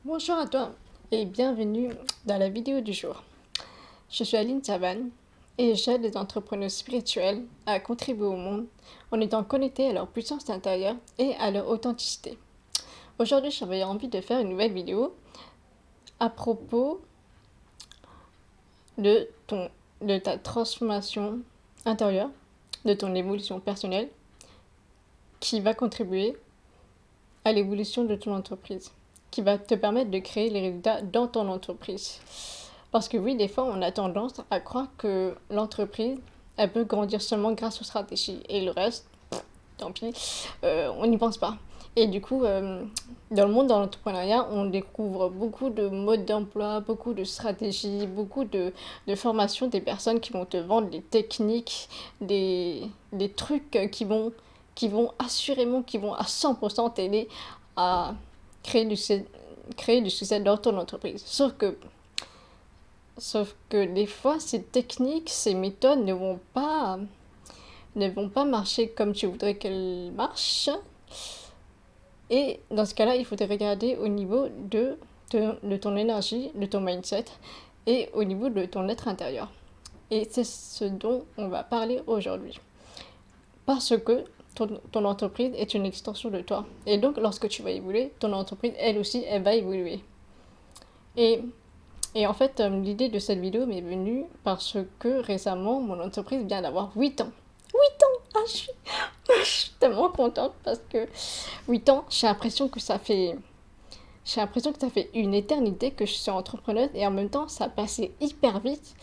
Bonjour à toi et bienvenue dans la vidéo du jour. Je suis Aline Savane et j'aide les entrepreneurs spirituels à contribuer au monde en étant connectés à leur puissance intérieure et à leur authenticité. Aujourd'hui, j'avais envie de faire une nouvelle vidéo à propos de, de ta transformation intérieure, de ton évolution personnelle qui va contribuer à l'évolution de ton entreprise, qui va te permettre de créer les résultats dans ton entreprise. Parce que oui, des fois, on a tendance à croire que l'entreprise, elle peut grandir seulement grâce aux stratégies. Et le reste, tant pis, on n'y pense pas. Et du coup, dans le monde de l'entrepreneuriat, on découvre beaucoup de modes d'emploi, beaucoup de stratégies, beaucoup de formations des personnes qui vont te vendre des techniques, des trucs qui vont assurément, qui vont à 100% t'aider à créer créer du succès dans ton entreprise. Sauf que des fois, ces techniques, ces méthodes ne vont pas marcher comme tu voudrais qu'elles marchent. Et dans ce cas-là, il faudrait regarder au niveau de ton énergie, de ton mindset et au niveau de ton être intérieur. Et c'est ce dont on va parler aujourd'hui. Parce que ton entreprise est une extension de toi. Et donc, lorsque tu vas évoluer, ton entreprise, elle aussi, elle va évoluer. Et Et en fait, l'idée de cette vidéo m'est venue parce que récemment, mon entreprise vient d'avoir 8 ans. 8 ans je suis tellement contente parce que 8 ans, j'ai l'impression que ça fait une éternité que je suis entrepreneuse et en même temps, ça a passé hyper vite.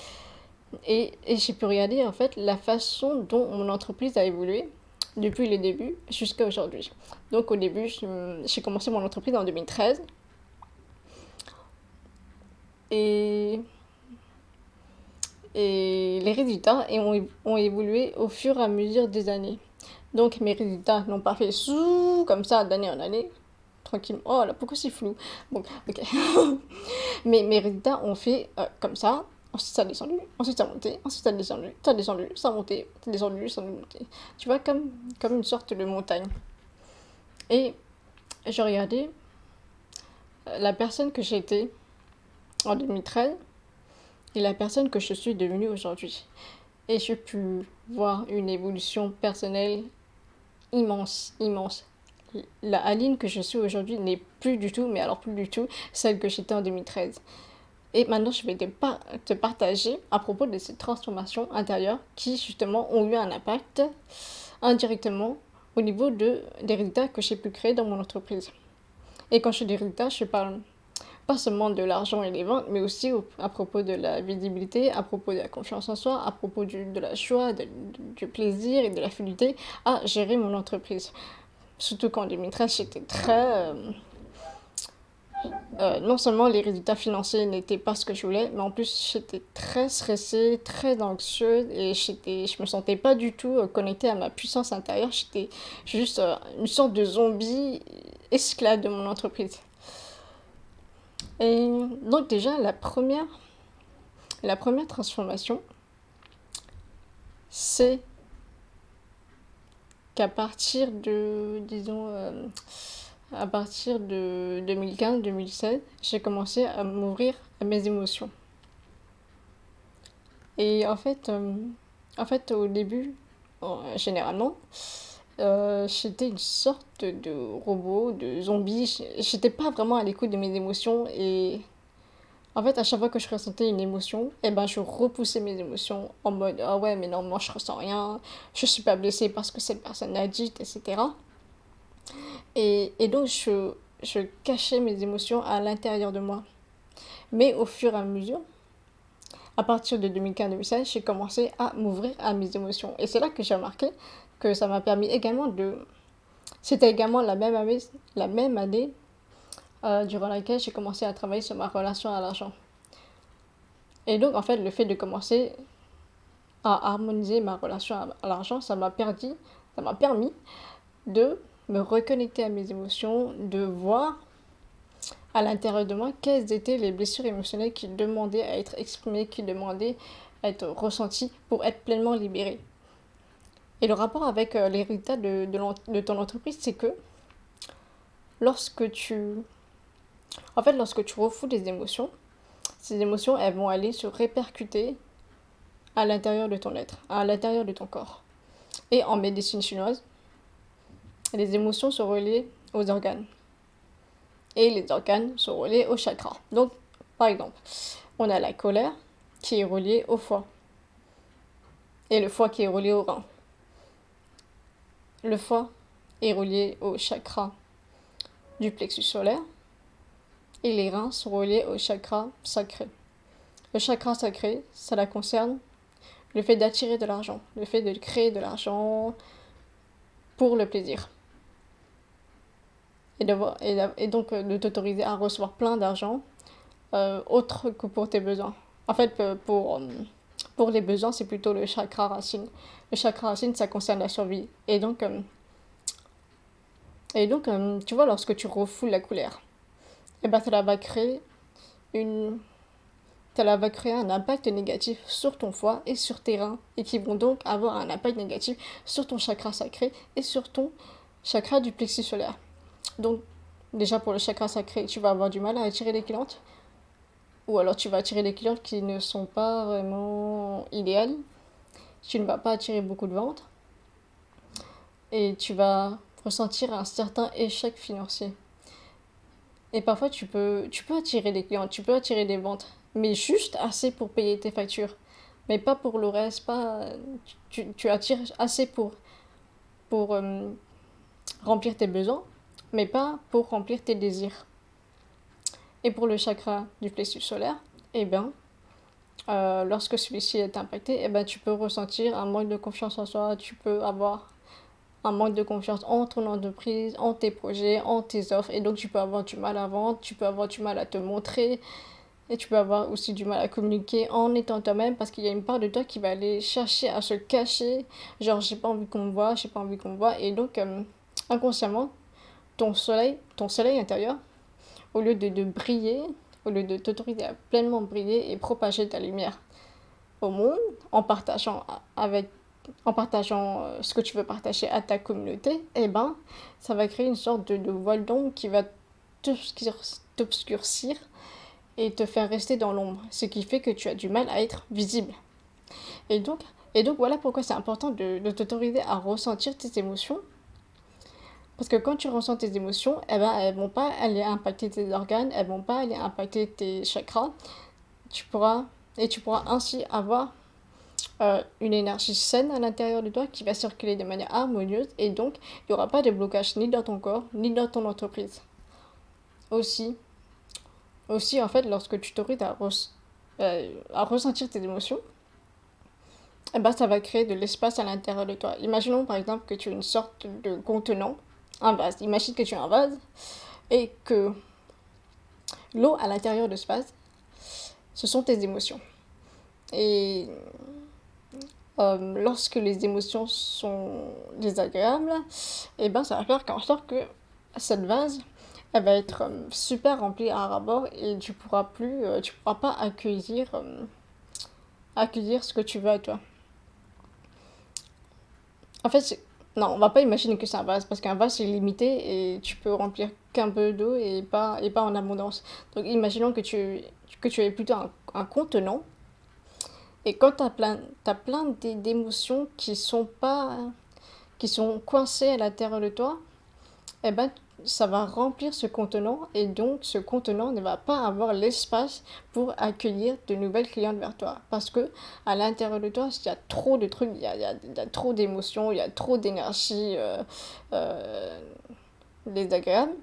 Et j'ai pu regarder en fait la façon dont mon entreprise a évolué depuis les débuts jusqu'à aujourd'hui. Donc au début, j'ai commencé mon entreprise en 2013 et et les résultats ont évolué au fur et à mesure des années. Donc mes résultats n'ont pas fait sous comme ça d'année en année, tranquille. Oh là, pourquoi c'est flou? Bon, ok. Mais mes résultats ont fait comme ça. Ensuite ça a descendu, ensuite ça a monté, ensuite ça a descendu, ça a monté, ça a descendu, ça a monté. Tu vois, comme une sorte de montagne. Et j'ai regardé la personne que j'étais en 2013 et la personne que je suis devenue aujourd'hui. Et j'ai pu voir une évolution personnelle immense, immense. La Aline que je suis aujourd'hui n'est plus du tout, mais alors plus du tout, celle que j'étais en 2013. Et maintenant, je vais te partager à propos de ces transformations intérieures qui, justement, ont eu un impact indirectement au niveau des résultats que j'ai pu créer dans mon entreprise. Et quand je dis des résultats, je parle pas seulement de l'argent et des ventes, mais aussi à propos de la visibilité, à propos de la confiance en soi, à propos de la joie, du plaisir et de la fluidité à gérer mon entreprise. Surtout qu'en 2013, j'étais non seulement les résultats financiers n'étaient pas ce que je voulais, mais en plus j'étais très stressée, très anxieuse et je me sentais pas du tout connectée à ma puissance intérieure. J'étais juste une sorte de zombie esclave de mon entreprise. Et donc déjà, la première transformation, c'est qu'à partir de, disons, à partir de 2015-2016, j'ai commencé à m'ouvrir à mes émotions. Et en fait au début, généralement, j'étais une sorte de robot, de zombie. J'étais pas vraiment à l'écoute de mes émotions et en fait, à chaque fois que je ressentais une émotion, eh ben, je repoussais mes émotions en mode ah ouais, mais non, moi je ressens rien, je suis pas blessée parce que cette personne l'a dit, etc. Et donc, je cachais mes émotions à l'intérieur de moi. Mais au fur et à mesure, à partir de 2015-2016, j'ai commencé à m'ouvrir à mes émotions. Et c'est là que j'ai remarqué que ça m'a permis également de. C'était également la même année durant laquelle j'ai commencé à travailler sur ma relation à l'argent. Et donc, en fait, le fait de commencer à harmoniser ma relation à l'argent, ça m'a permis de me reconnecter à mes émotions, de voir à l'intérieur de moi quelles étaient les blessures émotionnelles qui demandaient à être exprimées, qui demandaient à être ressenties pour être pleinement libérées. Et le rapport avec les résultats de ton entreprise, c'est que lorsque tu En fait, lorsque tu refoules des émotions, ces émotions, elles vont aller se répercuter à l'intérieur de ton être, à l'intérieur de ton corps. Et en médecine chinoise, les émotions sont reliées aux organes. Et les organes sont reliés aux chakras. Donc, par exemple, on a la colère qui est reliée au foie. Et le foie qui est relié au rein. Le foie est relié au chakra du plexus solaire. Et les reins sont reliés au chakra sacré. Le chakra sacré, ça la concerne le fait d'attirer de l'argent, le fait de créer de l'argent pour le plaisir. Et donc de t'autoriser à recevoir plein d'argent autre que pour tes besoins. En fait, pour les besoins, c'est plutôt le chakra racine. Le chakra racine, ça concerne la survie. Et donc, tu vois, lorsque tu refoules la colère, et ben, une, ça va créer un impact négatif sur ton foie et sur tes reins, et qui vont donc avoir un impact négatif sur ton chakra sacré et sur ton chakra du plexus solaire. Donc, déjà pour le chakra sacré, tu vas avoir du mal à attirer des clientes, ou alors tu vas attirer des clientes qui ne sont pas vraiment idéales, tu ne vas pas attirer beaucoup de ventes, et tu vas ressentir un certain échec financier. Et parfois, tu peux attirer des clients, tu peux attirer des ventes, mais juste assez pour payer tes factures. Mais pas pour le reste, pas... Tu attires assez pour remplir tes besoins, mais pas pour remplir tes désirs. Et pour le chakra du plexus solaire, eh bien, lorsque celui-ci est impacté, eh ben, tu peux ressentir un manque de confiance en soi, tu peux avoir un manque de confiance en ton entreprise, en tes projets, en tes offres, et donc tu peux avoir du mal à vendre, tu peux avoir du mal à te montrer, et tu peux avoir aussi du mal à communiquer en étant toi-même, parce qu'il y a une part de toi qui va aller chercher à se cacher, genre j'ai pas envie qu'on me voit, j'ai pas envie qu'on me voit, et donc inconsciemment, ton soleil intérieur, au lieu de briller, au lieu de t'autoriser à pleinement briller et propager ta lumière au monde, en partageant ce que tu veux partager à ta communauté, eh ben, ça va créer une sorte de voile d'ombre qui va t'obscurcir et te faire rester dans l'ombre, ce qui fait que tu as du mal à être visible. Et donc, voilà pourquoi c'est important de t'autoriser à ressentir tes émotions. Parce que quand tu ressens tes émotions, eh ben, elles vont pas aller impacter tes organes, elles vont pas aller impacter tes chakras. Tu pourras ainsi avoir une énergie saine à l'intérieur de toi qui va circuler de manière harmonieuse, et donc il n'y aura pas de blocage ni dans ton corps ni dans ton entreprise. Aussi, en fait, lorsque tu t'autorises à ressentir tes émotions, eh ben, ça va créer de l'espace à l'intérieur de toi. Imaginons par exemple que tu es une sorte de contenant, un vase. Imagine que tu es un vase et que l'eau à l'intérieur de ce vase, ce sont tes émotions. Et lorsque les émotions sont désagréables, et ben ça va faire qu'en sorte que cette vase, elle va être super remplie à ras-bord, et tu pourras pas accueillir ce que tu veux à toi. En fait, non, on va pas imaginer que c'est un vase, parce qu'un vase c'est limité et tu peux remplir qu'un peu d'eau et pas en abondance. Donc imaginons que tu es plutôt un contenant. Et quand t'as plein d'émotions qui sont coincées à l'intérieur de toi, eh ben, ça va remplir ce contenant, et donc ce contenant ne va pas avoir l'espace pour accueillir de nouvelles clientes vers toi. Parce que à l'intérieur de toi, il y a trop de trucs, il y a trop d'émotions, il y a trop d'énergie euh, désagréable.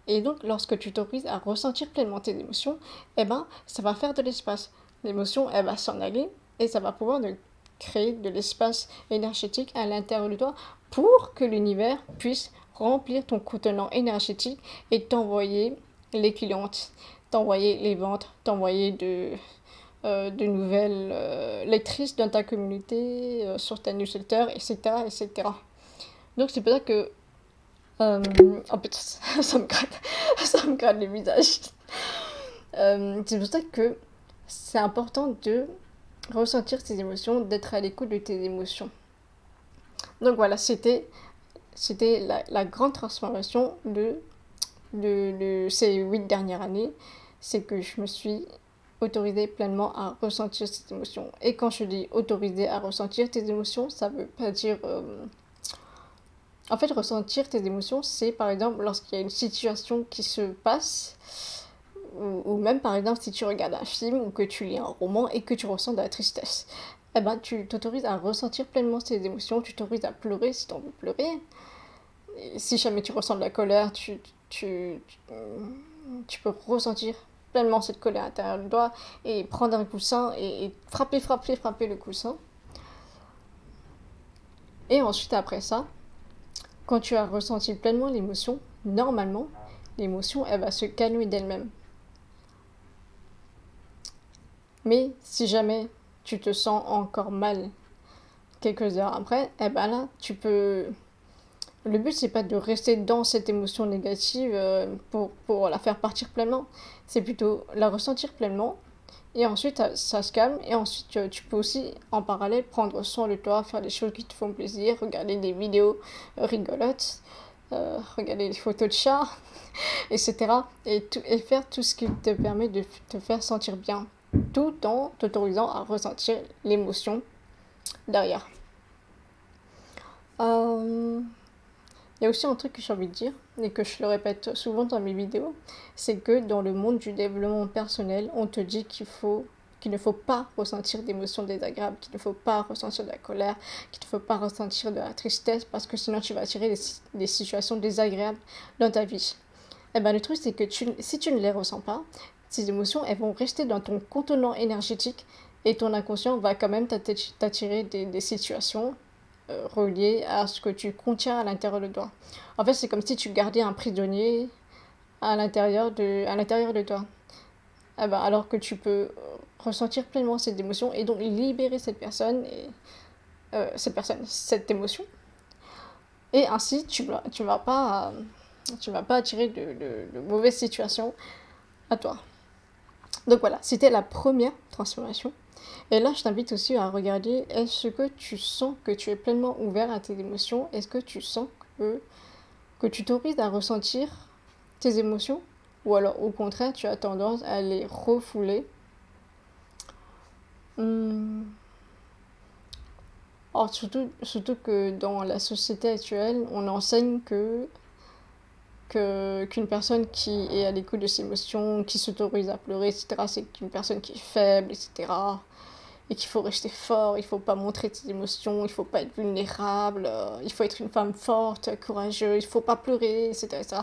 Et donc, lorsque tu t'autorises à ressentir pleinement tes émotions, eh ben, ça va faire de l'espace. L'émotion, elle va s'en aller, et ça va pouvoir créer de l'espace énergétique à l'intérieur de toi pour que l'univers puisse remplir ton contenant énergétique et t'envoyer les clientes, t'envoyer les ventes, t'envoyer de nouvelles lectrices dans ta communauté, sur ta newsletter, etc., etc. Donc c'est pour ça que oh putain, ça me gratte le visage. C'est pour ça que c'est important de ressentir tes émotions, d'être à l'écoute de tes émotions. Donc voilà, c'était la grande transformation de de ces 8 dernières années, c'est que je me suis autorisée pleinement à ressentir ces émotions. Et quand je dis autorisée à ressentir tes émotions, ça veut pas dire... En fait, ressentir tes émotions, c'est par exemple lorsqu'il y a une situation qui se passe, ou même par exemple si tu regardes un film ou que tu lis un roman et que tu ressens de la tristesse. Eh ben, tu t'autorises à ressentir pleinement ces émotions, tu t'autorises à pleurer si tu as envie de pleurer. Et si jamais tu ressens de la colère, tu peux ressentir pleinement cette colère à l'intérieur de toi et prendre un coussin et frapper le coussin. Et ensuite, après ça, quand tu as ressenti pleinement l'émotion, normalement, l'émotion, elle va se calmer d'elle-même. Mais si jamais tu te sens encore mal quelques heures après, eh ben là, tu peux... Le but, c'est pas de rester dans cette émotion négative pour la faire partir pleinement. C'est plutôt la ressentir pleinement. Et ensuite, ça se calme. Et ensuite, tu peux aussi, en parallèle, prendre soin de toi, faire des choses qui te font plaisir, regarder des vidéos rigolotes, regarder des photos de chats, etc. Et faire tout ce qui te permet de te faire sentir bien, tout en t'autorisant à ressentir l'émotion derrière. Il y a aussi un truc que j'ai envie de dire, et que je le répète souvent dans mes vidéos, c'est que dans le monde du développement personnel, on te dit qu'il ne faut pas ressentir d'émotions désagréables, qu'il ne faut pas ressentir de la colère, qu'il ne faut pas ressentir de la tristesse, parce que sinon tu vas attirer des situations désagréables dans ta vie. Et ben le truc, c'est que si tu ne les ressens pas, ces émotions, elles vont rester dans ton contenant énergétique, et ton inconscient va quand même t'attirer des situations relié à ce que tu contiens à l'intérieur de toi. En fait, c'est comme si tu gardais un prisonnier à l'intérieur de toi. Eh ben, alors que tu peux ressentir pleinement cette émotion et donc libérer cette émotion. Et ainsi, tu vas pas attirer de mauvaises situations à toi. Donc voilà, c'était la première transformation. Et là, je t'invite aussi à regarder, est-ce que tu sens que tu es pleinement ouvert à tes émotions? Est-ce que tu sens que tu t'autorises à ressentir tes émotions? Ou alors, au contraire, tu as tendance à les refouler? Alors, surtout que dans la société actuelle, on enseigne qu'une personne qui est à l'écoute de ses émotions, qui s'autorise à pleurer, etc., c'est une personne qui est faible, etc., et qu'il faut rester fort, il faut pas montrer ses émotions, il faut pas être vulnérable, il faut être une femme forte, courageuse, il faut pas pleurer, etc., etc.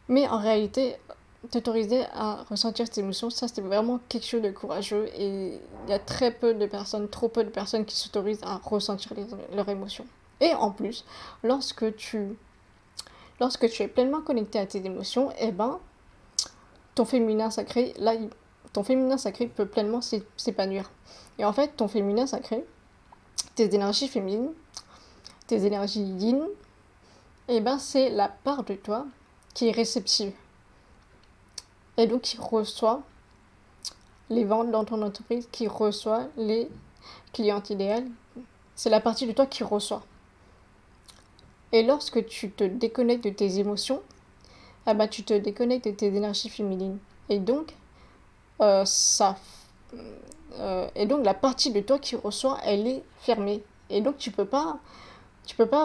Mais en réalité, t'autoriser à ressentir tes émotions, ça c'est vraiment quelque chose de courageux, et il y a trop peu de personnes qui s'autorisent à ressentir leurs émotions. Et en plus, lorsque tu es pleinement connecté à tes émotions, eh ben, ton féminin sacré peut pleinement s'épanouir. Et en fait, ton féminin sacré, tes énergies féminines, tes énergies yin, eh ben, c'est la part de toi qui est réceptive. Et donc qui reçoit les ventes dans ton entreprise, qui reçoit les clientes idéales. C'est la partie de toi qui reçoit. Et lorsque tu te déconnectes de tes émotions, eh ben, tu te déconnectes de tes énergies féminines. Et donc, et donc la partie de toi qui reçoit, elle est fermée. Et donc tu peux pas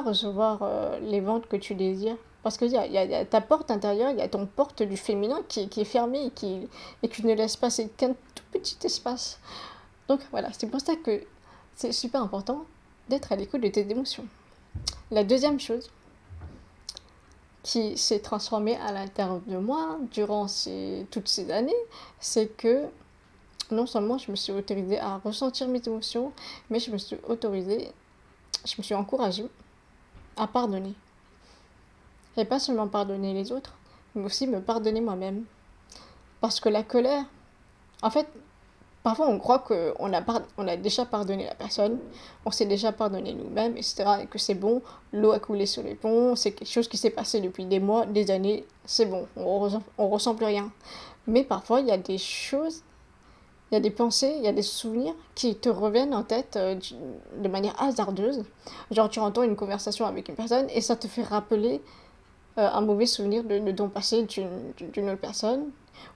recevoir les ventes que tu désires. Parce qu'il y a ta porte intérieure, il y a ton porte du féminin qui est fermée et qui ne laisse passer qu'un tout petit espace. Donc voilà, c'est pour ça que c'est super important d'être à l'écoute de tes émotions. La deuxième chose qui s'est transformée à l'intérieur de moi durant toutes ces années, c'est que non seulement je me suis autorisée à ressentir mes émotions, mais je me suis encouragée à pardonner. Et pas seulement pardonner les autres, mais aussi me pardonner moi-même. Parce que la colère, en fait, parfois on croit qu'on a déjà pardonné la personne, on s'est déjà pardonné nous-mêmes, etc. Et que c'est bon, l'eau a coulé sur les ponts, c'est quelque chose qui s'est passé depuis des mois, des années, c'est bon, on ressent plus rien. Mais parfois il y a des choses, il y a des pensées, il y a des souvenirs qui te reviennent en tête de manière hasardeuse. Genre tu entends une conversation avec une personne et ça te fait rappeler un mauvais souvenir de ton passé d'une autre personne,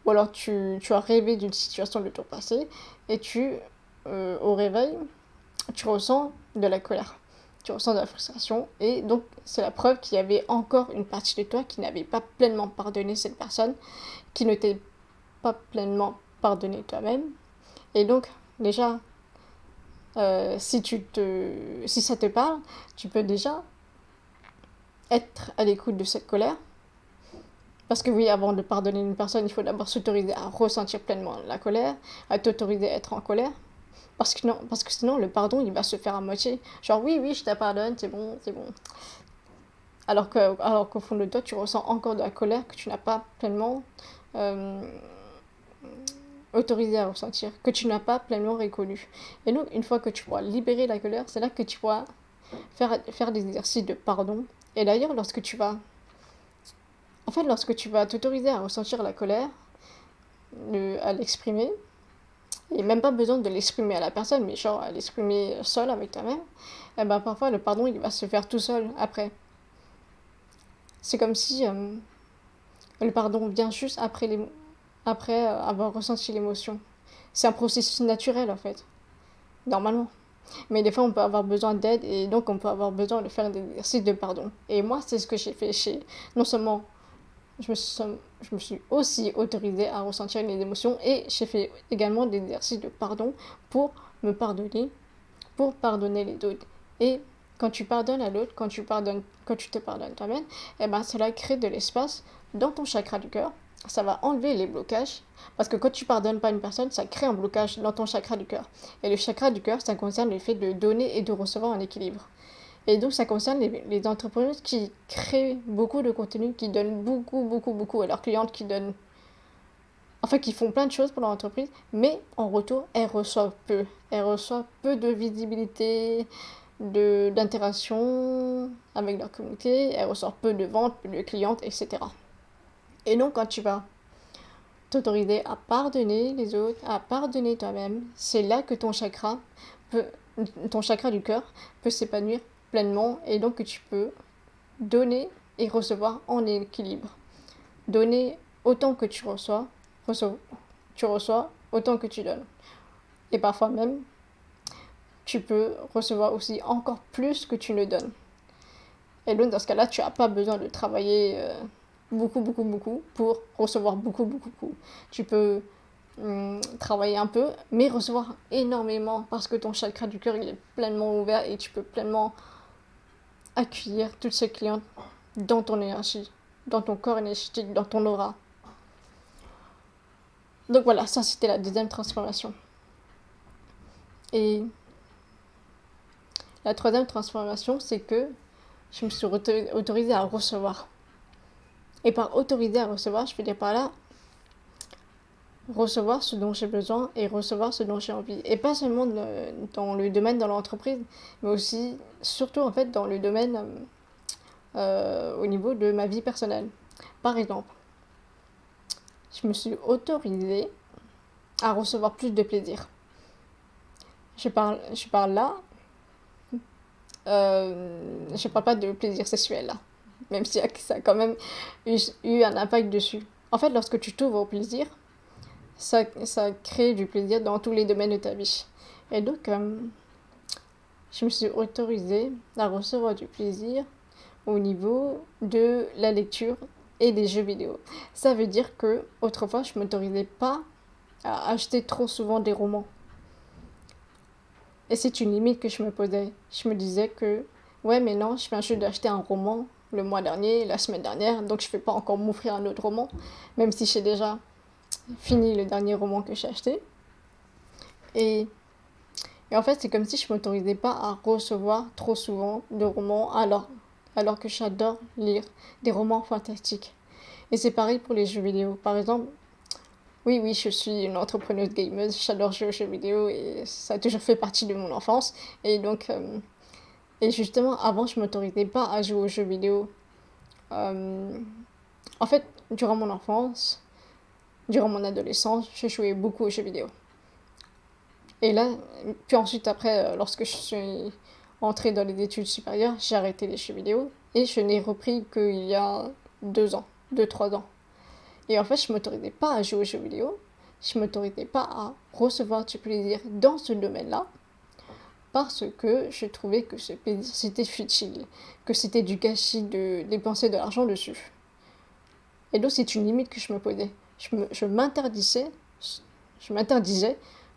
ou alors tu as rêvé d'une situation de ton passé, et au réveil, tu ressens de la colère, tu ressens de la frustration, et donc c'est la preuve qu'il y avait encore une partie de toi qui n'avait pas pleinement pardonné cette personne, qui ne t'est pas pleinement pardonné toi-même. Et donc, déjà, si ça te parle, tu peux déjà être à l'écoute de cette colère. Parce que oui, avant de pardonner une personne, il faut d'abord s'autoriser à ressentir pleinement la colère, à t'autoriser à être en colère. Parce que sinon, le pardon, il va se faire à moitié. Genre, oui, oui, je te pardonne, c'est bon, c'est bon. Alors qu'au fond de toi, tu ressens encore de la colère que tu n'as pas pleinement euh, autorisé à ressentir, que tu n'as pas pleinement reconnu. Et donc, une fois que tu pourras libérer la colère, c'est là que tu pourras faire des exercices de pardon. Et d'ailleurs, lorsque tu vas t'autoriser à ressentir la colère, à l'exprimer, et même pas besoin de l'exprimer à la personne, mais genre à l'exprimer seul avec toi-même, et ben parfois le pardon il va se faire tout seul après. C'est comme si le pardon vient juste après avoir ressenti l'émotion. C'est un processus naturel en fait, normalement. Mais des fois on peut avoir besoin d'aide et donc on peut avoir besoin de faire des exercices de pardon. Et moi c'est ce que j'ai fait non seulement je me suis aussi autorisée à ressentir les émotions et j'ai fait également des exercices de pardon pour me pardonner, pour pardonner les autres. Et quand tu pardonnes à l'autre, quand tu te pardonnes toi-même, eh ben, cela crée de l'espace dans ton chakra du cœur. Ça va enlever les blocages. Parce que quand tu pardonnes pas une personne, ça crée un blocage dans ton chakra du cœur. Et le chakra du cœur, ça concerne le fait de donner et de recevoir un équilibre. Et donc, ça concerne les entrepreneurs qui créent beaucoup de contenu, qui donnent beaucoup, beaucoup, beaucoup à leurs clientes, qui font plein de choses pour leur entreprise, mais en retour, elles reçoivent peu. Elles reçoivent peu de visibilité, d'interaction avec leur communauté, elles reçoivent peu de ventes, peu de clientes, etc. Et donc, quand tu vas t'autoriser à pardonner les autres, à pardonner toi-même, c'est là que peut, ton chakra du cœur peut s'épanouir pleinement et donc que tu peux donner et recevoir en équilibre. Donner autant que tu reçois autant que tu donnes. Et parfois même, tu peux recevoir aussi encore plus que tu ne donnes. Et donc dans ce cas-là, tu n'as pas besoin de travailler beaucoup, beaucoup, beaucoup pour recevoir beaucoup, beaucoup, beaucoup. Tu peux travailler un peu, mais recevoir énormément parce que ton chakra du cœur il est pleinement ouvert et tu peux pleinement accueillir toutes ces clientes dans ton énergie, dans ton corps énergétique, dans ton aura. Donc voilà, ça c'était la deuxième transformation. Et la troisième transformation, c'est que je me suis autorisée à recevoir. Et par autoriser à recevoir, je veux dire par là, recevoir ce dont j'ai besoin et recevoir ce dont j'ai envie. Et pas seulement dans le domaine de l'entreprise, mais aussi, surtout en fait, dans le domaine au niveau de ma vie personnelle. Par exemple, je me suis autorisée à recevoir plus de plaisir. Je parle là, je parle pas de plaisir sexuel là, même si ça a quand même eu un impact dessus. En fait, lorsque tu t'ouvres au plaisir, ça crée du plaisir dans tous les domaines de ta vie. Et donc, je me suis autorisée à recevoir du plaisir au niveau de la lecture et des jeux vidéo. Ça veut dire que autrefois, je ne m'autorisais pas à acheter trop souvent des romans. Et c'est une limite que je me posais. Je me disais que, ouais, mais non, je viens juste d'acheter un roman le mois dernier, la semaine dernière, donc je ne vais pas encore m'offrir un autre roman, même si j'ai déjà fini le dernier roman que j'ai acheté. Et en fait, c'est comme si je ne m'autorisais pas à recevoir trop souvent de romans alors que j'adore lire des romans fantastiques. Et c'est pareil pour les jeux vidéo. Par exemple, oui, je suis une entrepreneuse gameuse, j'adore jouer aux jeux vidéo et ça a toujours fait partie de mon enfance. Et donc, et justement, avant, je ne m'autorisais pas à jouer aux jeux vidéo. Euh, En fait, durant mon enfance, durant mon adolescence, j'ai joué beaucoup aux jeux vidéo. Et là, puis ensuite, après, lorsque je suis entrée dans les études supérieures, j'ai arrêté les jeux vidéo et je n'ai repris qu'il y a 2 ans, 2-3 ans. Et en fait, je ne m'autorisais pas à jouer aux jeux vidéo, je ne m'autorisais pas à recevoir du plaisir dans ce domaine-là, parce que je trouvais que ce plaisir, c'était futile, que c'était du gâchis de dépenser de l'argent dessus. Et donc, c'est une limite que je me posais. Je m'interdisais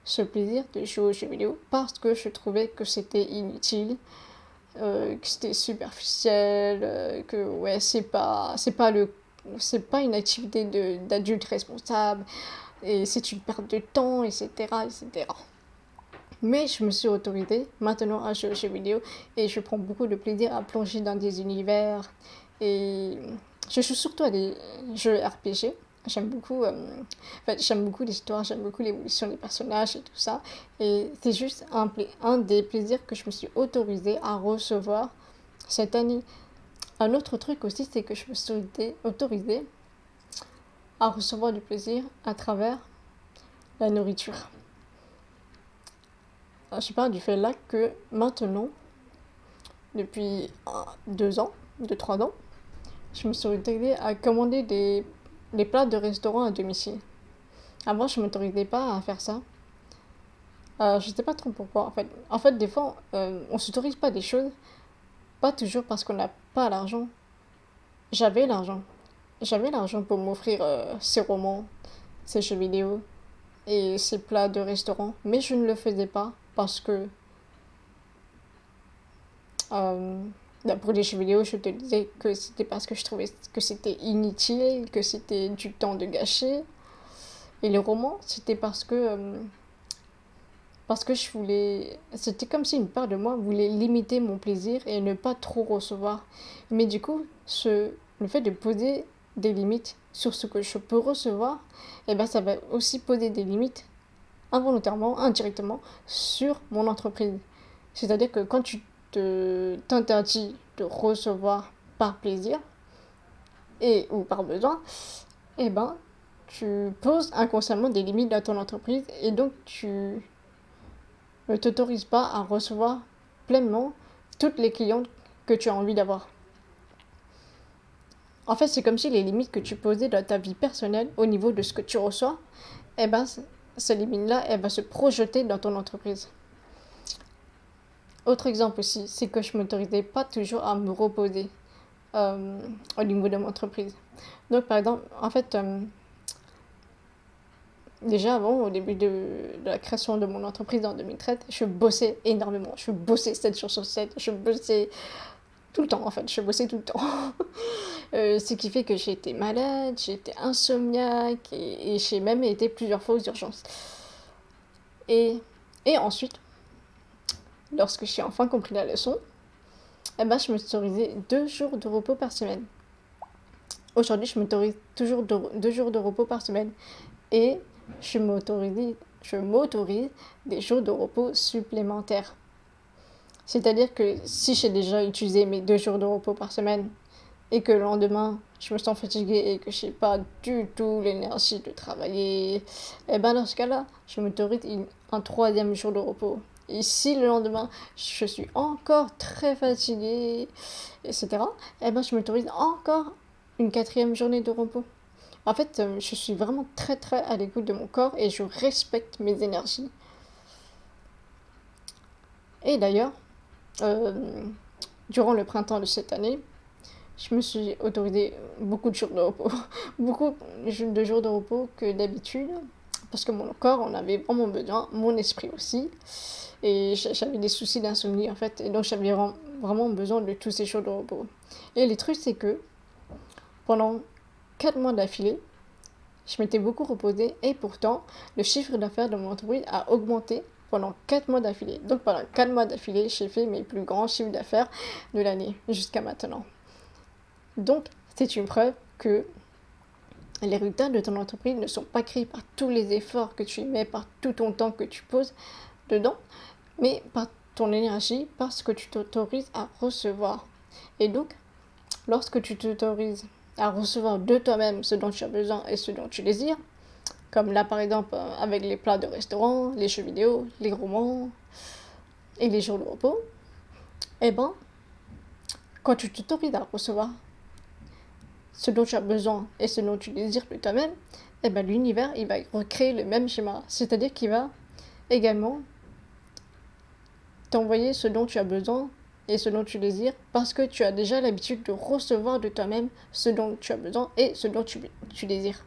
ce plaisir de jouer aux jeux vidéo parce que je trouvais que c'était inutile, que c'était superficiel, que ouais, c'est pas une activité d'adulte responsable, et c'est une perte de temps, etc., etc. Mais je me suis autorisée maintenant à jouer aux jeux vidéo et je prends beaucoup de plaisir à plonger dans des univers. Et je joue surtout à des jeux RPG. J'aime beaucoup l'histoire, j'aime beaucoup l'évolution des personnages et tout ça. Et c'est juste un des plaisirs que je me suis autorisée à recevoir cette année. Un autre truc aussi, c'est que je me suis autorisée à recevoir du plaisir à travers la nourriture. Je parle du fait là que maintenant, depuis 2 ans, 3 ans, je me suis autorisée à commander des plats de restaurant à domicile. Avant, je ne m'autorisais pas à faire ça. Je ne sais pas trop pourquoi. En fait, des fois, on ne s'autorise pas des choses, pas toujours parce qu'on n'a pas l'argent. J'avais l'argent. J'avais l'argent pour m'offrir ces romans, ces jeux vidéo et ces plats de restaurant, mais je ne le faisais pas parce que pour les jeux vidéo, je te disais que c'était parce que je trouvais que c'était inutile, que c'était du temps de gâcher. Et les romans, c'était parce que je voulais... C'était comme si une part de moi voulait limiter mon plaisir et ne pas trop recevoir. Mais du coup, le fait de poser des limites sur ce que je peux recevoir, eh ben, ça va aussi poser des limites involontairement, indirectement, sur mon entreprise. C'est-à-dire que quand tu t'interdis de recevoir par plaisir et ou par besoin, eh ben, tu poses inconsciemment des limites dans ton entreprise et donc tu ne t'autorises pas à recevoir pleinement toutes les clientes que tu as envie d'avoir. En fait, c'est comme si les limites que tu posais dans ta vie personnelle au niveau de ce que tu reçois, eh ben, ces limites-là, elles vont se projeter dans ton entreprise. Autre exemple aussi, c'est que je ne m'autorisais pas toujours à me reposer au niveau de mon entreprise. Donc, par exemple, en fait, déjà avant, au début de la création de mon entreprise en 2013, je bossais énormément. Je bossais 7 jours sur 7, je bossais tout le temps en fait, je bossais tout le temps. Ce qui fait que j'ai été malade, j'ai été insomniaque et j'ai même été plusieurs fois aux urgences. Et ensuite, lorsque j'ai enfin compris la leçon, eh ben, je me suis autorisé 2 jours de repos par semaine. Aujourd'hui, je m'autorise toujours 2 jours de repos par semaine. Et je m'autorise des jours de repos supplémentaires. C'est-à-dire que si j'ai déjà utilisé mes 2 jours de repos par semaine et que le lendemain, je me sens fatiguée et que je n'ai pas du tout l'énergie de travailler, et ben dans ce cas-là, je m'autorise un 3e jour de repos. Et si le lendemain, je suis encore très fatiguée, etc., et ben je m'autorise encore une 4e journée de repos. En fait, je suis vraiment très très à l'écoute de mon corps et je respecte mes énergies. Et d'ailleurs, durant le printemps de cette année, je me suis autorisé beaucoup de jours de repos. Beaucoup de jours de repos que d'habitude. Parce que mon corps en avait vraiment besoin, mon esprit aussi. Et j'avais des soucis d'insomnie en fait. Et donc j'avais vraiment besoin de tous ces jours de repos. Et le truc c'est que pendant 4 mois d'affilée, je m'étais beaucoup reposée et pourtant, le chiffre d'affaires de mon entreprise a augmenté pendant 4 mois d'affilée. Donc pendant 4 mois d'affilée, j'ai fait mes plus grands chiffres d'affaires de l'année jusqu'à maintenant. Donc, c'est une preuve que les résultats de ton entreprise ne sont pas créés par tous les efforts que tu y mets, par tout ton temps que tu poses dedans, mais par ton énergie, parce que tu t'autorises à recevoir. Et donc, lorsque tu t'autorises à recevoir de toi-même ce dont tu as besoin et ce dont tu désires, comme là par exemple avec les plats de restaurant, les jeux vidéo, les romans et les jours de repos, eh ben, quand tu t'autorises à recevoir ce dont tu as besoin et ce dont tu désires de toi-même, eh ben, l'univers, il va recréer le même schéma. C'est-à-dire qu'il va également t'envoyer ce dont tu as besoin et ce dont tu désires parce que tu as déjà l'habitude de recevoir de toi-même ce dont tu as besoin et ce dont tu désires.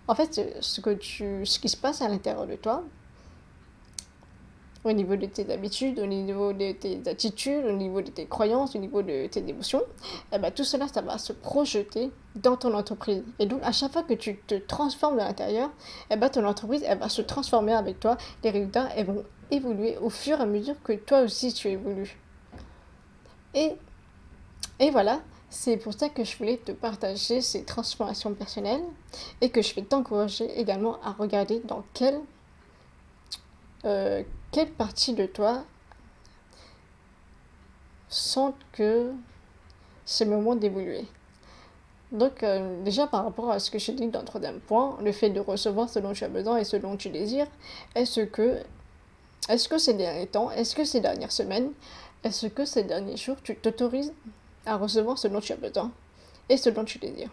En fait, ce qui se passe à l'intérieur de toi, au niveau de tes habitudes, au niveau de tes attitudes, au niveau de tes croyances, au niveau de tes émotions, eh ben, tout cela, ça va se projeter dans ton entreprise. Et donc, à chaque fois que tu te transformes de l'intérieur, eh ben, ton entreprise, elle va se transformer avec toi. Les résultats, elles vont évoluer au fur et à mesure que toi aussi, tu évolues. Et voilà, c'est pour ça que je voulais te partager ces transformations personnelles et que je vais t'encourager également à regarder dans quelle partie de toi sent que c'est le moment d'évoluer. Donc déjà par rapport à ce que je t'ai dit dans le troisième point, le fait de recevoir ce dont tu as besoin et ce dont tu désires, est-ce que ces derniers temps, est-ce que ces dernières semaines, est-ce que ces derniers jours, tu t'autorises à recevoir ce dont tu as besoin et ce dont tu désires?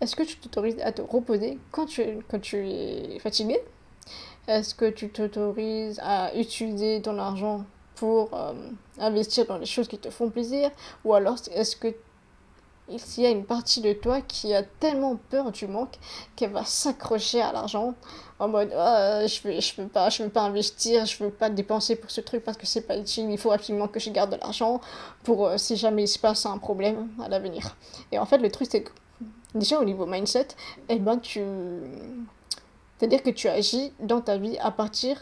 Est-ce que tu t'autorises à te reposer quand tu es fatigué? Est-ce que tu t'autorises à utiliser ton argent pour investir dans les choses qui te font plaisir? Ou alors est-ce que s'il y a une partie de toi qui a tellement peur du manque qu'elle va s'accrocher à l'argent en mode je veux pas investir, je veux pas dépenser pour ce truc parce que c'est pas utile, il faut absolument que je garde de l'argent pour si jamais il se passe un problème à l'avenir. Et en fait le truc c'est que déjà au niveau mindset, eh ben c'est-à-dire que tu agis dans ta vie à partir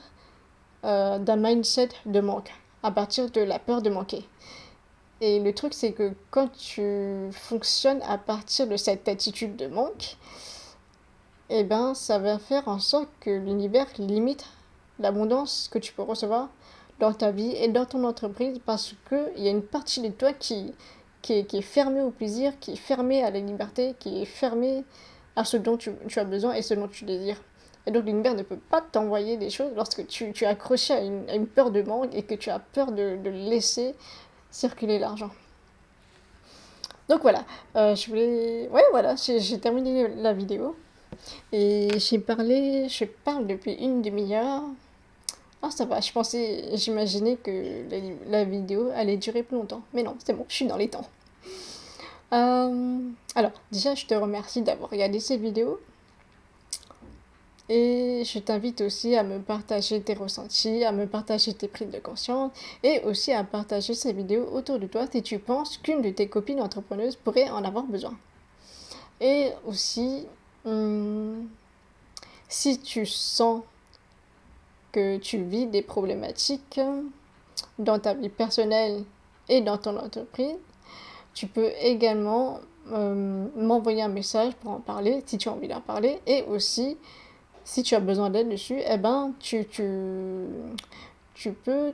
d'un mindset de manque, à partir de la peur de manquer. Et le truc, c'est que quand tu fonctionnes à partir de cette attitude de manque, eh ben, ça va faire en sorte que l'univers limite l'abondance que tu peux recevoir dans ta vie et dans ton entreprise parce qu'il y a une partie de toi qui est fermée au plaisir, qui est fermée à la liberté, qui est fermée à ce dont tu as besoin et ce dont tu désires. Et donc l'univers ne peut pas t'envoyer des choses lorsque tu es accroché à une peur de manque et que tu as peur de laisser circuler l'argent. Donc voilà, j'ai terminé la vidéo. Et je parle depuis une demi-heure. Ah ça va, j'imaginais que la vidéo allait durer plus longtemps. Mais non, c'est bon, je suis dans les temps. Alors, déjà, je te remercie d'avoir regardé cette vidéo. Et je t'invite aussi à me partager tes ressentis, à me partager tes prises de conscience et aussi à partager ces vidéos autour de toi si tu penses qu'une de tes copines entrepreneuses pourrait en avoir besoin. Et aussi, si tu sens que tu vis des problématiques dans ta vie personnelle et dans ton entreprise, tu peux également m'envoyer un message pour en parler si tu as envie d'en parler et aussi si tu as besoin d'aide dessus, eh ben, tu peux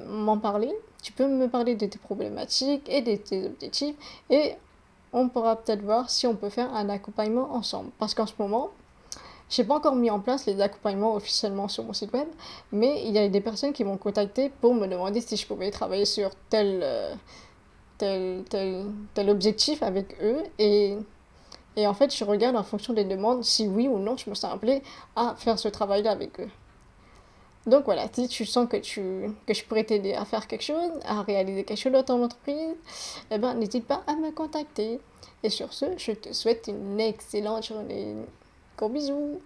m'en parler, tu peux me parler de tes problématiques et de tes objectifs, et on pourra peut-être voir si on peut faire un accompagnement ensemble. Parce qu'en ce moment, je n'ai pas encore mis en place les accompagnements officiellement sur mon site web, mais il y a des personnes qui m'ont contacté pour me demander si je pouvais travailler sur tel objectif avec eux, et en fait, je regarde en fonction des demandes si oui ou non je me sens appelée à faire ce travail-là avec eux. Donc voilà, si tu sens que je pourrais t'aider à faire quelque chose, à réaliser quelque chose dans ton entreprise, eh ben, n'hésite pas à me contacter. Et sur ce, je te souhaite une excellente journée. Gros bisous!